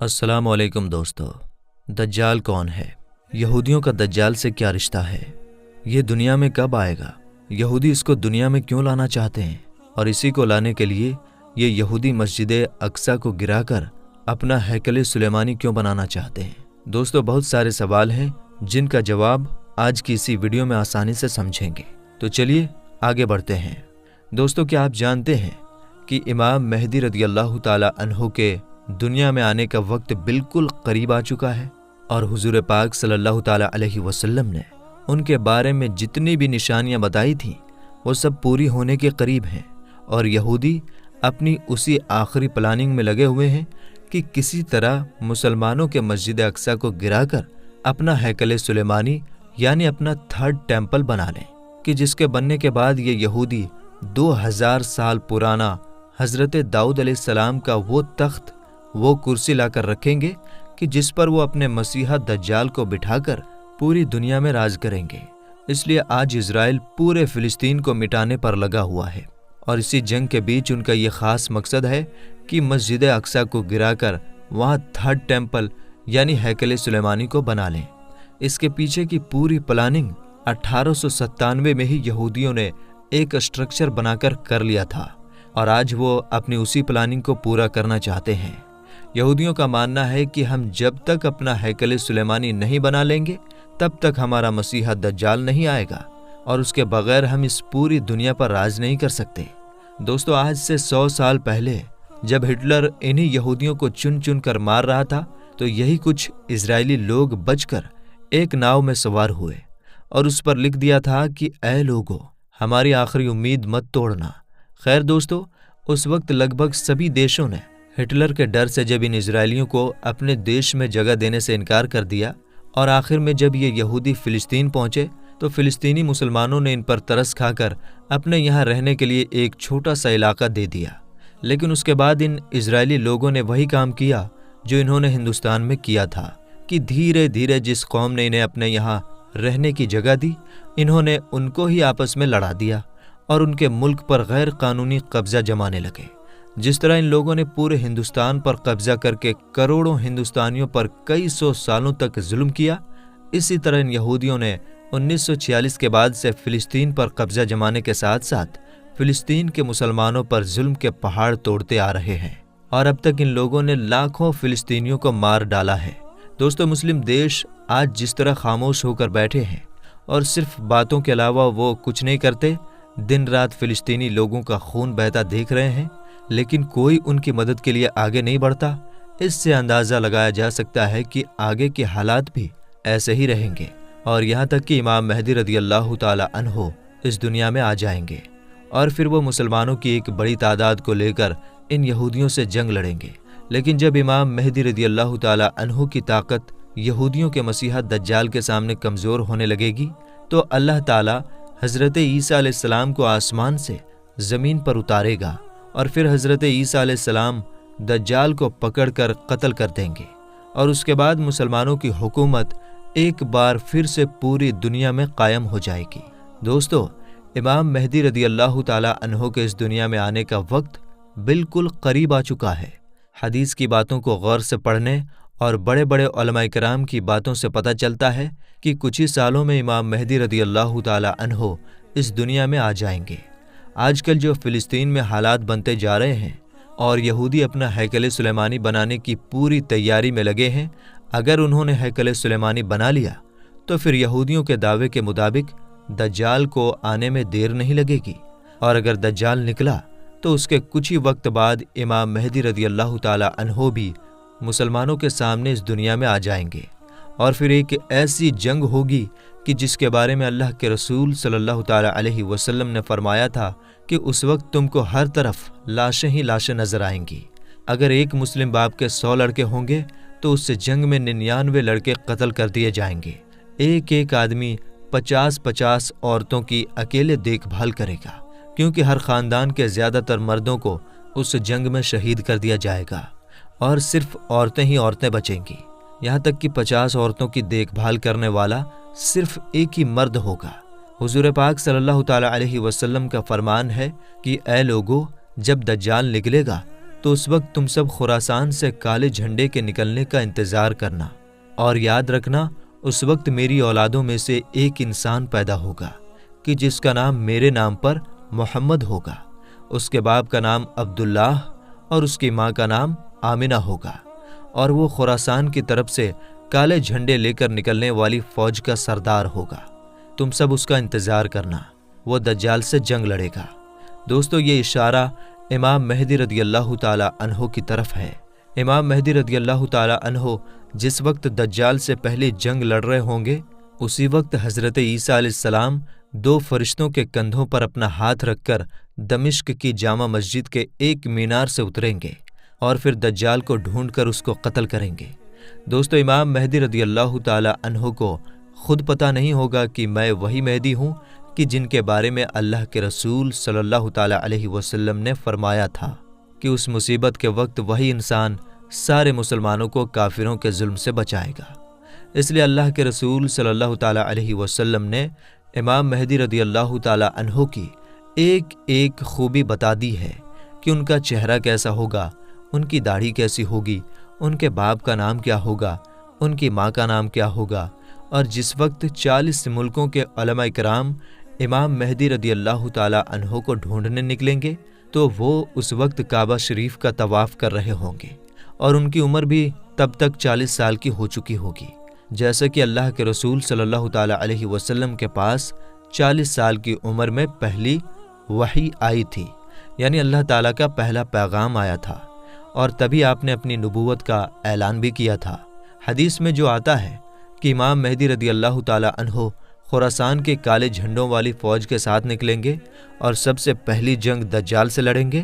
السلام علیکم دوستو۔ دجال کون ہے؟ یہودیوں کا دجال سے کیا رشتہ ہے؟ یہ دنیا میں کب آئے گا؟ یہودی اس کو دنیا میں کیوں لانا چاہتے ہیں؟ اور اسی کو لانے کے لیے یہ یہودی مسجد اقصی کو گرا کر اپنا ہیکل سلیمانی کیوں بنانا چاہتے ہیں؟ دوستو، بہت سارے سوال ہیں جن کا جواب آج کی اسی ویڈیو میں آسانی سے سمجھیں گے۔ تو چلیے آگے بڑھتے ہیں۔ دوستو، کیا آپ جانتے ہیں کہ امام مہدی رضی اللہ تعالی عنہ کے دنیا میں آنے کا وقت بالکل قریب آ چکا ہے، اور حضور پاک صلی اللہ تعالی علیہ وسلم نے ان کے بارے میں جتنی بھی نشانیاں بتائی تھیں وہ سب پوری ہونے کے قریب ہیں، اور یہودی اپنی اسی آخری پلاننگ میں لگے ہوئے ہیں کہ کسی طرح مسلمانوں کے مسجد اقصی کو گرا کر اپنا ہیکل سلیمانی یعنی اپنا تھرڈ ٹیمپل بنا لیں، کہ جس کے بننے کے بعد یہ یہودی 2000 سال پرانا حضرت داؤد علیہ السلام کا وہ تخت، وہ کرسی لا کر رکھیں گے کہ جس پر وہ اپنے مسیحا دجال کو بٹھا کر پوری دنیا میں راج کریں گے۔ اس لیے آج اسرائیل پورے فلسطین کو مٹانے پر لگا ہوا ہے، اور اسی جنگ کے بیچ ان کا یہ خاص مقصد ہے کہ مسجد اقصی کو گرا کر وہاں تھرڈ ٹیمپل یعنی ہیکل سلیمانی کو بنا لیں۔ اس کے پیچھے کی پوری پلاننگ 1897 میں ہی یہودیوں نے ایک اسٹرکچر بنا کر لیا تھا، اور آج وہ اپنی اسی پلاننگ کو پورا کرنا چاہتے ہیں۔ یہودیوں کا ماننا ہے کہ ہم جب تک اپنا ہیکل سلیمانی نہیں بنا لیں گے تب تک ہمارا مسیحا دجال نہیں آئے گا، اور اس کے بغیر ہم اس پوری دنیا پر راج نہیں کر سکتے۔ دوستو، آج سے 100 سال پہلے جب ہٹلر انہی یہودیوں کو چن چن کر مار رہا تھا تو یہی کچھ اسرائیلی لوگ بچ کر ایک ناؤ میں سوار ہوئے، اور اس پر لکھ دیا تھا کہ اے لوگو، ہماری آخری امید مت توڑنا۔ خیر دوستو، اس وقت لگ بھگ سبھی دیشوں نے ہٹلر کے ڈر سے جب ان اسرائیلیوں کو اپنے دیش میں جگہ دینے سے انکار کر دیا، اور آخر میں جب یہ یہودی فلسطین پہنچے تو فلسطینی مسلمانوں نے ان پر ترس کھا کر اپنے یہاں رہنے کے لیے ایک چھوٹا سا علاقہ دے دیا۔ لیکن اس کے بعد ان اسرائیلی لوگوں نے وہی کام کیا جو انہوں نے ہندوستان میں کیا تھا، کہ دھیرے دھیرے جس قوم نے انہیں اپنے یہاں رہنے کی جگہ دی، انہوں نے ان کو ہی آپس میں لڑا دیا اور ان کے ملک پر غیر قانونی قبضہ جمانے لگے۔ جس طرح ان لوگوں نے پورے ہندوستان پر قبضہ کر کے کروڑوں ہندوستانیوں پر کئی 100 سالوں تک ظلم کیا، اسی طرح ان یہودیوں نے 1946 کے بعد سے فلسطین پر قبضہ جمانے کے ساتھ ساتھ فلسطین کے مسلمانوں پر ظلم کے پہاڑ توڑتے آ رہے ہیں، اور اب تک ان لوگوں نے لاکھوں فلسطینیوں کو مار ڈالا ہے۔ دوستو، مسلم دیش آج جس طرح خاموش ہو کر بیٹھے ہیں اور صرف باتوں کے علاوہ وہ کچھ نہیں کرتے، دن رات فلسطینی لوگوں کا خون بہتا دیکھ رہے ہیں، لیکن کوئی ان کی مدد کے لیے آگے نہیں بڑھتا، اس سے اندازہ لگایا جا سکتا ہے کہ آگے کے حالات بھی ایسے ہی رہیں گے، اور یہاں تک کہ امام مہدی رضی اللہ تعالی عنہ اس دنیا میں آ جائیں گے، اور پھر وہ مسلمانوں کی ایک بڑی تعداد کو لے کر ان یہودیوں سے جنگ لڑیں گے۔ لیکن جب امام مہدی رضی اللہ تعالی عنہ کی طاقت یہودیوں کے مسیحا دجال کے سامنے کمزور ہونے لگے گی تو اللہ تعالی حضرت عیسیٰ علیہ السلام کو آسمان سے زمین پر اتارے گا، اور پھر حضرت عیسیٰ علیہ السلام دجال کو پکڑ کر قتل کر دیں گے، اور اس کے بعد مسلمانوں کی حکومت ایک بار پھر سے پوری دنیا میں قائم ہو جائے گی۔ دوستو، امام مہدی رضی اللہ تعالی عنہ کے اس دنیا میں آنے کا وقت بالکل قریب آ چکا ہے۔ حدیث کی باتوں کو غور سے پڑھنے اور بڑے بڑے علماء کرام کی باتوں سے پتہ چلتا ہے کہ کچھ ہی سالوں میں امام مہدی رضی اللہ تعالی عنہ اس دنیا میں آ جائیں گے۔ آج کل جو فلسطین میں حالات بنتے جا رہے ہیں اور یہودی اپنا ہیکل سلیمانی بنانے کی پوری تیاری میں لگے ہیں، اگر انہوں نے ہیکل سلیمانی بنا لیا تو پھر یہودیوں کے دعوے کے مطابق دجال کو آنے میں دیر نہیں لگے گی، اور اگر دجال نکلا تو اس کے کچھ ہی وقت بعد امام مہدی رضی اللہ تعالی عنہ بھی مسلمانوں کے سامنے اس دنیا میں آ جائیں گے، اور پھر ایک ایسی جنگ ہوگی کہ جس کے بارے میں اللہ کے رسول صلی اللہ تعالی علیہ وسلم نے فرمایا تھا کہ اس وقت تم کو ہر طرف لاشیں ہی لاشیں نظر آئیں گی۔ اگر ایک مسلم باپ کے 100 لڑکے ہوں گے تو اس سے جنگ میں 99 لڑکے قتل کر دیے جائیں گے۔ ایک ایک آدمی 50 عورتوں کی اکیلے دیکھ بھال کرے گا، کیونکہ ہر خاندان کے زیادہ تر مردوں کو اس جنگ میں شہید کر دیا جائے گا، اور صرف عورتیں ہی عورتیں بچیں گی، یہاں تک کہ 50 عورتوں کی دیکھ بھال کرنے والا صرف ایک ہی مرد ہوگا۔ حضور پاک صلی اللہ تعالی علیہ وسلم کا فرمان ہے کہ اے لوگو، جب دجال نکلے گا تو اس وقت تم سب خراسان سے کالے جھنڈے کے نکلنے کا انتظار کرنا، اور یاد رکھنا اس وقت میری اولادوں میں سے ایک انسان پیدا ہوگا کہ جس کا نام میرے نام پر محمد ہوگا، اس کے باپ کا نام عبداللہ اور اس کی ماں کا نام آمنہ ہوگا، اور وہ خراسان کی طرف سے کالے جھنڈے لے کر نکلنے والی فوج کا سردار ہوگا۔ تم سب اس کا انتظار کرنا، وہ دجال سے جنگ لڑے گا۔ دوستو، یہ اشارہ امام مہدی رضی اللہ تعالی عنہ کی طرف ہے۔ امام مہدی رضی اللہ تعالی عنہ جس وقت دجال سے پہلی جنگ لڑ رہے ہوں گے، اسی وقت حضرت عیسیٰ علیہ السلام 2 فرشتوں کے کندھوں پر اپنا ہاتھ رکھ کر دمشق کی جامع مسجد کے ایک مینار سے اتریں گے اور پھر دجال کو ڈھونڈ کر اس کو قتل کریں گے۔ دوستو، امام مہدی رضی اللہ تعالی عنہ کو خود پتہ نہیں ہوگا کہ میں وہی مہدی ہوں کہ جن کے بارے میں اللہ کے رسول صلی اللہ تعالی علیہ وسلم نے فرمایا تھا کہ اس مصیبت کے وقت وہی انسان سارے مسلمانوں کو کافروں کے ظلم سے بچائے گا۔ اس لیے اللہ کے رسول صلی اللہ تعالی علیہ وسلم نے امام مہدی رضی اللہ تعالی عنہ کی ایک ایک خوبی بتا دی ہے کہ ان کا چہرہ کیسا ہوگا، ان کی داڑھی کیسی ہوگی، ان کے باپ کا نام کیا ہوگا، ان کی ماں کا نام کیا ہوگا۔ اور جس وقت 40 ملکوں کے علماء کرام امام مہدی رضی اللہ تعالی عنہ کو ڈھونڈنے نکلیں گے تو وہ اس وقت کعبہ شریف کا طواف کر رہے ہوں گے، اور ان کی عمر بھی تب تک 40 سال کی ہو چکی ہوگی، جیسا کہ اللہ کے رسول صلی اللہ تعالی علیہ وسلم کے پاس 40 سال کی عمر میں پہلی وحی آئی تھی، یعنی اللہ تعالیٰ کا پہلا پیغام آیا تھا، اور تبھی آپ نے اپنی نبوت کا اعلان بھی کیا تھا۔ حدیث میں جو آتا ہے کہ امام مہدی رضی اللہ تعالی عنہ خراسان کے کالے جھنڈوں والی فوج کے ساتھ نکلیں گے اور سب سے پہلی جنگ دجال سے لڑیں گے،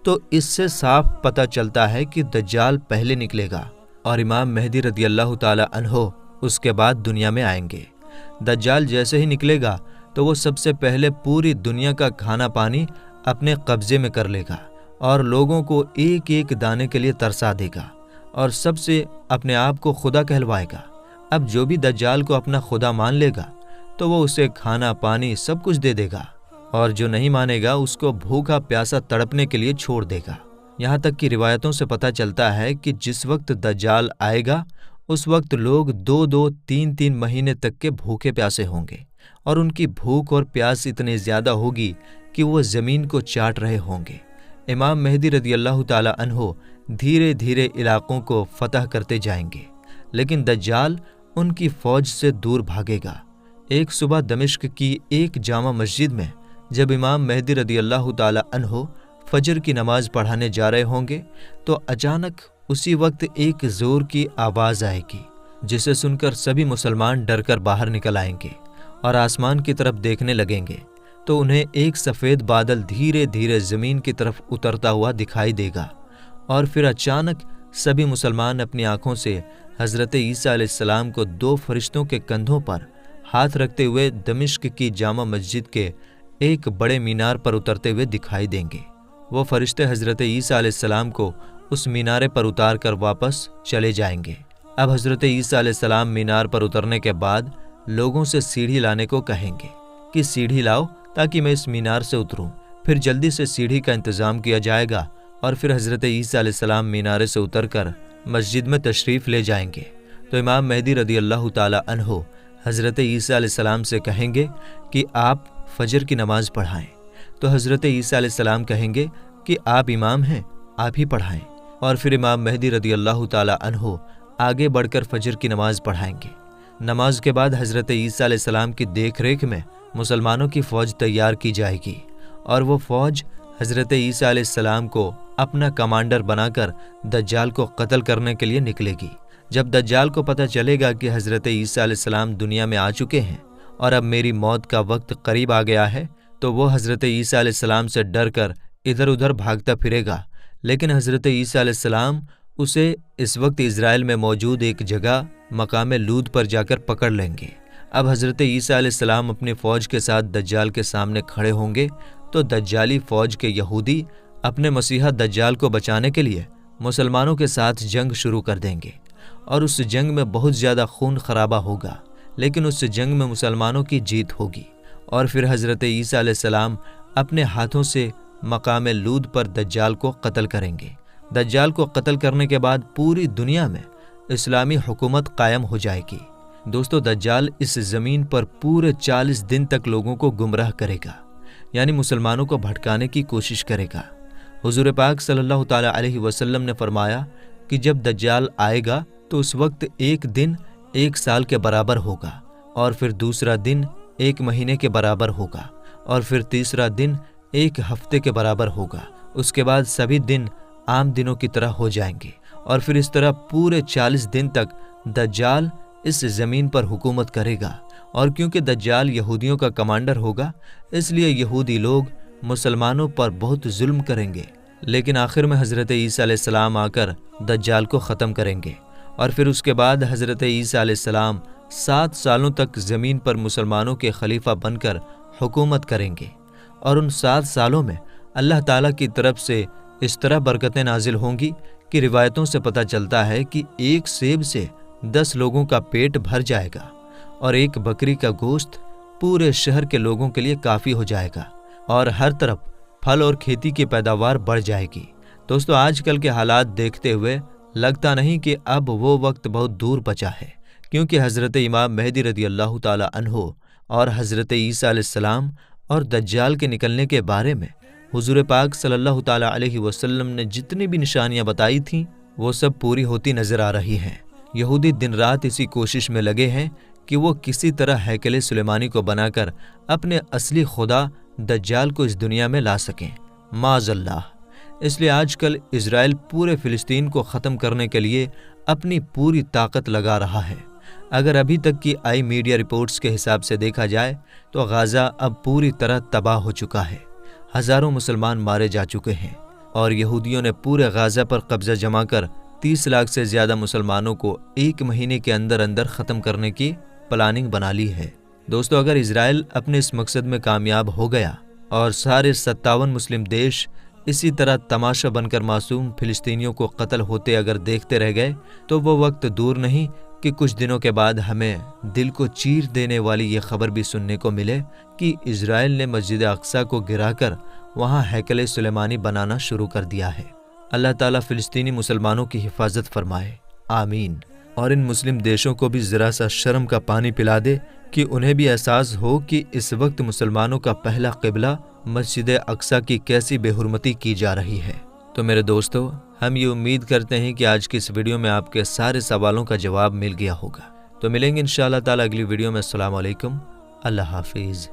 تو اس سے صاف پتہ چلتا ہے کہ دجال پہلے نکلے گا اور امام مہدی رضی اللہ تعالی عنہ اس کے بعد دنیا میں آئیں گے۔ دجال جیسے ہی نکلے گا تو وہ سب سے پہلے پوری دنیا کا کھانا پانی اپنے قبضے میں کر لے گا اور لوگوں کو ایک ایک دانے کے لیے ترسا دے گا اور سب سے اپنے آپ کو خدا کہلوائے گا۔ اب جو بھی دجال کو اپنا خدا مان لے گا تو وہ اسے کھانا پانی سب کچھ دے دے گا، اور جو نہیں مانے گا اس کو بھوکا پیاسا تڑپنے کے لیے چھوڑ دے گا۔ یہاں تک کہ روایتوں سے پتہ چلتا ہے کہ جس وقت دجال آئے گا اس وقت لوگ 2-2 3-3 مہینے تک کے بھوکے پیاسے ہوں گے، اور ان کی بھوک اور پیاس اتنی زیادہ ہوگی کہ وہ زمین کو چاٹ رہے ہوں گے۔ امام مہدی رضی اللہ تعالی عنہ دھیرے دھیرے علاقوں کو فتح کرتے جائیں گے، لیکن دجال ان کی فوج سے دور بھاگے گا۔ ایک صبح دمشق کی ایک جامع مسجد میں جب امام مہدی رضی اللہ تعالی عنہ فجر کی نماز پڑھانے جا رہے ہوں گے تو اچانک اسی وقت ایک زور کی آواز آئے گی، جسے سن کر سبھی مسلمان ڈر کر باہر نکل آئیں گے اور آسمان کی طرف دیکھنے لگیں گے تو انہیں ایک سفید بادل دھیرے دھیرے زمین کی طرف اترتا ہوا دکھائی دے گا، اور پھر اچانک سبھی مسلمان اپنی آنکھوں سے حضرت عیسیٰ علیہ السلام کو 2 فرشتوں کے کندھوں پر ہاتھ رکھتے ہوئے دمشق کی جامع مسجد کے ایک بڑے مینار پر اترتے ہوئے دکھائی دیں گے۔ وہ فرشتے حضرت عیسیٰ علیہ السلام کو اس مینارے پر اتار کر واپس چلے جائیں گے۔ اب حضرت عیسیٰ علیہ السلام مینار پر اترنے کے بعد لوگوں سے سیڑھی لانے کو کہیں گے کہ سیڑھی لاؤ تاکہ میں اس مینار سے اتروں۔ پھر جلدی سے سیڑھی کا انتظام کیا جائے گا اور پھر حضرت عیسیٰ علیہ السلام مینارے سے اتر کر مسجد میں تشریف لے جائیں گے۔ تو امام مہدی رضی اللہ تعالی عنہ حضرت عیسیٰ علیہ السلام سے کہیں گے کہ آپ فجر کی نماز پڑھائیں، تو حضرت عیسیٰ علیہ السلام کہیں گے کہ آپ امام ہیں، آپ ہی پڑھائیں، اور پھر امام مہدی رضی اللہ تعالی عنہ آگے بڑھ کر فجر کی نماز پڑھائیں گے۔ نماز کے بعد حضرت عیسیٰ علیہ السلام کی دیکھ ریکھ میں مسلمانوں کی فوج تیار کی جائے گی، اور وہ فوج حضرت عیسیٰ علیہ السلام کو اپنا کمانڈر بنا کر دجال کو قتل کرنے کے لیے نکلے گی۔ جب دجال کو پتہ چلے گا کہ حضرت عیسیٰ علیہ السلام دنیا میں آ چکے ہیں اور اب میری موت کا وقت قریب آ گیا ہے، تو وہ حضرت عیسیٰ علیہ السلام سے ڈر کر ادھر ادھر بھاگتا پھرے گا، لیکن حضرت عیسیٰ علیہ السلام اسے اس وقت اسرائیل میں موجود ایک جگہ مقام لود پر جا کر پکڑ لیں گے۔ اب حضرت عیسیٰ علیہ السلام اپنی فوج کے ساتھ دجال کے سامنے کھڑے ہوں گے تو دجالی فوج کے یہودی اپنے مسیحا دجال کو بچانے کے لیے مسلمانوں کے ساتھ جنگ شروع کر دیں گے، اور اس جنگ میں بہت زیادہ خون خرابہ ہوگا، لیکن اس جنگ میں مسلمانوں کی جیت ہوگی، اور پھر حضرت عیسیٰ علیہ السلام اپنے ہاتھوں سے مقام لود پر دجال کو قتل کریں گے، دجال کو قتل کرنے کے بعد پوری دنیا میں اسلامی حکومت قائم ہو جائے گی۔ دوستو، دجال اس زمین پر پورے 40 دن تک لوگوں کو گمراہ کرے گا، یعنی مسلمانوں کو بھٹکانے کی کوشش کرے گا۔ حضور پاک صلی اللہ تعالیٰ علیہ وسلم نے فرمایا کہ جب دجال آئے گا تو اس وقت ایک دن 1 سال کے برابر ہوگا، اور پھر دوسرا دن 1 مہینے کے برابر ہوگا، اور پھر تیسرا دن 1 ہفتے کے برابر ہوگا۔ اس کے بعد سبھی دن عام دنوں کی طرح ہو جائیں گے، اور پھر اس طرح پورے 40 دن تک دجال اس زمین پر حکومت کرے گا۔ اور کیونکہ دجال یہودیوں کا کمانڈر ہوگا، اس لیے یہودی لوگ مسلمانوں پر بہت ظلم کریں گے، لیکن آخر میں حضرت عیسیٰ علیہ السلام آ کر دجال کو ختم کریں گے۔ اور پھر اس کے بعد حضرت عیسیٰ علیہ السلام 7 سالوں تک زمین پر مسلمانوں کے خلیفہ بن کر حکومت کریں گے، اور ان 7 سالوں میں اللہ تعالیٰ کی طرف سے اس طرح برکتیں نازل ہوں گی کہ روایتوں سے پتہ چلتا ہے کہ 1 سیب سے 10 لوگوں کا پیٹ بھر جائے گا، اور 1 بکری کا گوشت پورے شہر کے لوگوں کے لیے کافی ہو جائے گا، اور ہر طرف پھل اور کھیتی کی پیداوار بڑھ جائے گی۔ دوستو، آج کل کے حالات دیکھتے ہوئے لگتا نہیں کہ اب وہ وقت بہت دور بچا ہے، کیونکہ حضرت امام مہدی رضی اللہ تعالیٰ عنہ اور حضرت عیسیٰ علیہ السلام اور دجال کے نکلنے کے بارے میں حضور پاک صلی اللہ تعالیٰ علیہ وسلم نے جتنی بھی نشانیاں بتائی تھیں وہ سب پوری ہوتی نظر آ رہی ہیں۔ یہودی دن رات اسی کوشش میں لگے ہیں کہ وہ کسی طرح ہیکل سلیمانی کو بنا کر اپنے اصلی خدا دجال کو اس دنیا میں لا سکیں، معاذ اللہ۔ اس لیے آج کل اسرائیل پورے فلسطین کو ختم کرنے کے لیے اپنی پوری طاقت لگا رہا ہے۔ اگر ابھی تک کی آئی میڈیا رپورٹس کے حساب سے دیکھا جائے تو غازہ اب پوری طرح تباہ ہو چکا ہے، ہزاروں مسلمان مارے جا چکے ہیں، اور یہودیوں نے پورے غازہ پر قبضہ جما کر 30 لاکھ سے زیادہ مسلمانوں کو 1 مہینے کے اندر اندر ختم کرنے کی پلاننگ بنا لی ہے۔ دوستو، اگر اسرائیل اپنے اس مقصد میں کامیاب ہو گیا اور سارے 57 مسلم دیش اسی طرح تماشا بن کر معصوم فلسطینیوں کو قتل ہوتے اگر دیکھتے رہ گئے تو وہ وقت دور نہیں کہ کچھ دنوں کے بعد ہمیں دل کو چیر دینے والی یہ خبر بھی سننے کو ملے کہ اسرائیل نے مسجد اقصیٰ کو گرا کر وہاں ہیکل سلیمانی بنانا شروع کر دیا ہے۔ اللہ تعالیٰ فلسطینی مسلمانوں کی حفاظت فرمائے، آمین۔ اور ان مسلم دیشوں کو بھی ذرا سا شرم کا پانی پلا دے کہ انہیں بھی احساس ہو کہ اس وقت مسلمانوں کا پہلا قبلہ مسجد اقصیٰ کی کیسی بے حرمتی کی جا رہی ہے۔ تو میرے دوستو، ہم یہ امید کرتے ہیں کہ آج کی اس ویڈیو میں آپ کے سارے سوالوں کا جواب مل گیا ہوگا۔ تو ملیں گے انشاءاللہ تعالیٰ اگلی ویڈیو میں۔ السلام علیکم، اللہ حافظ۔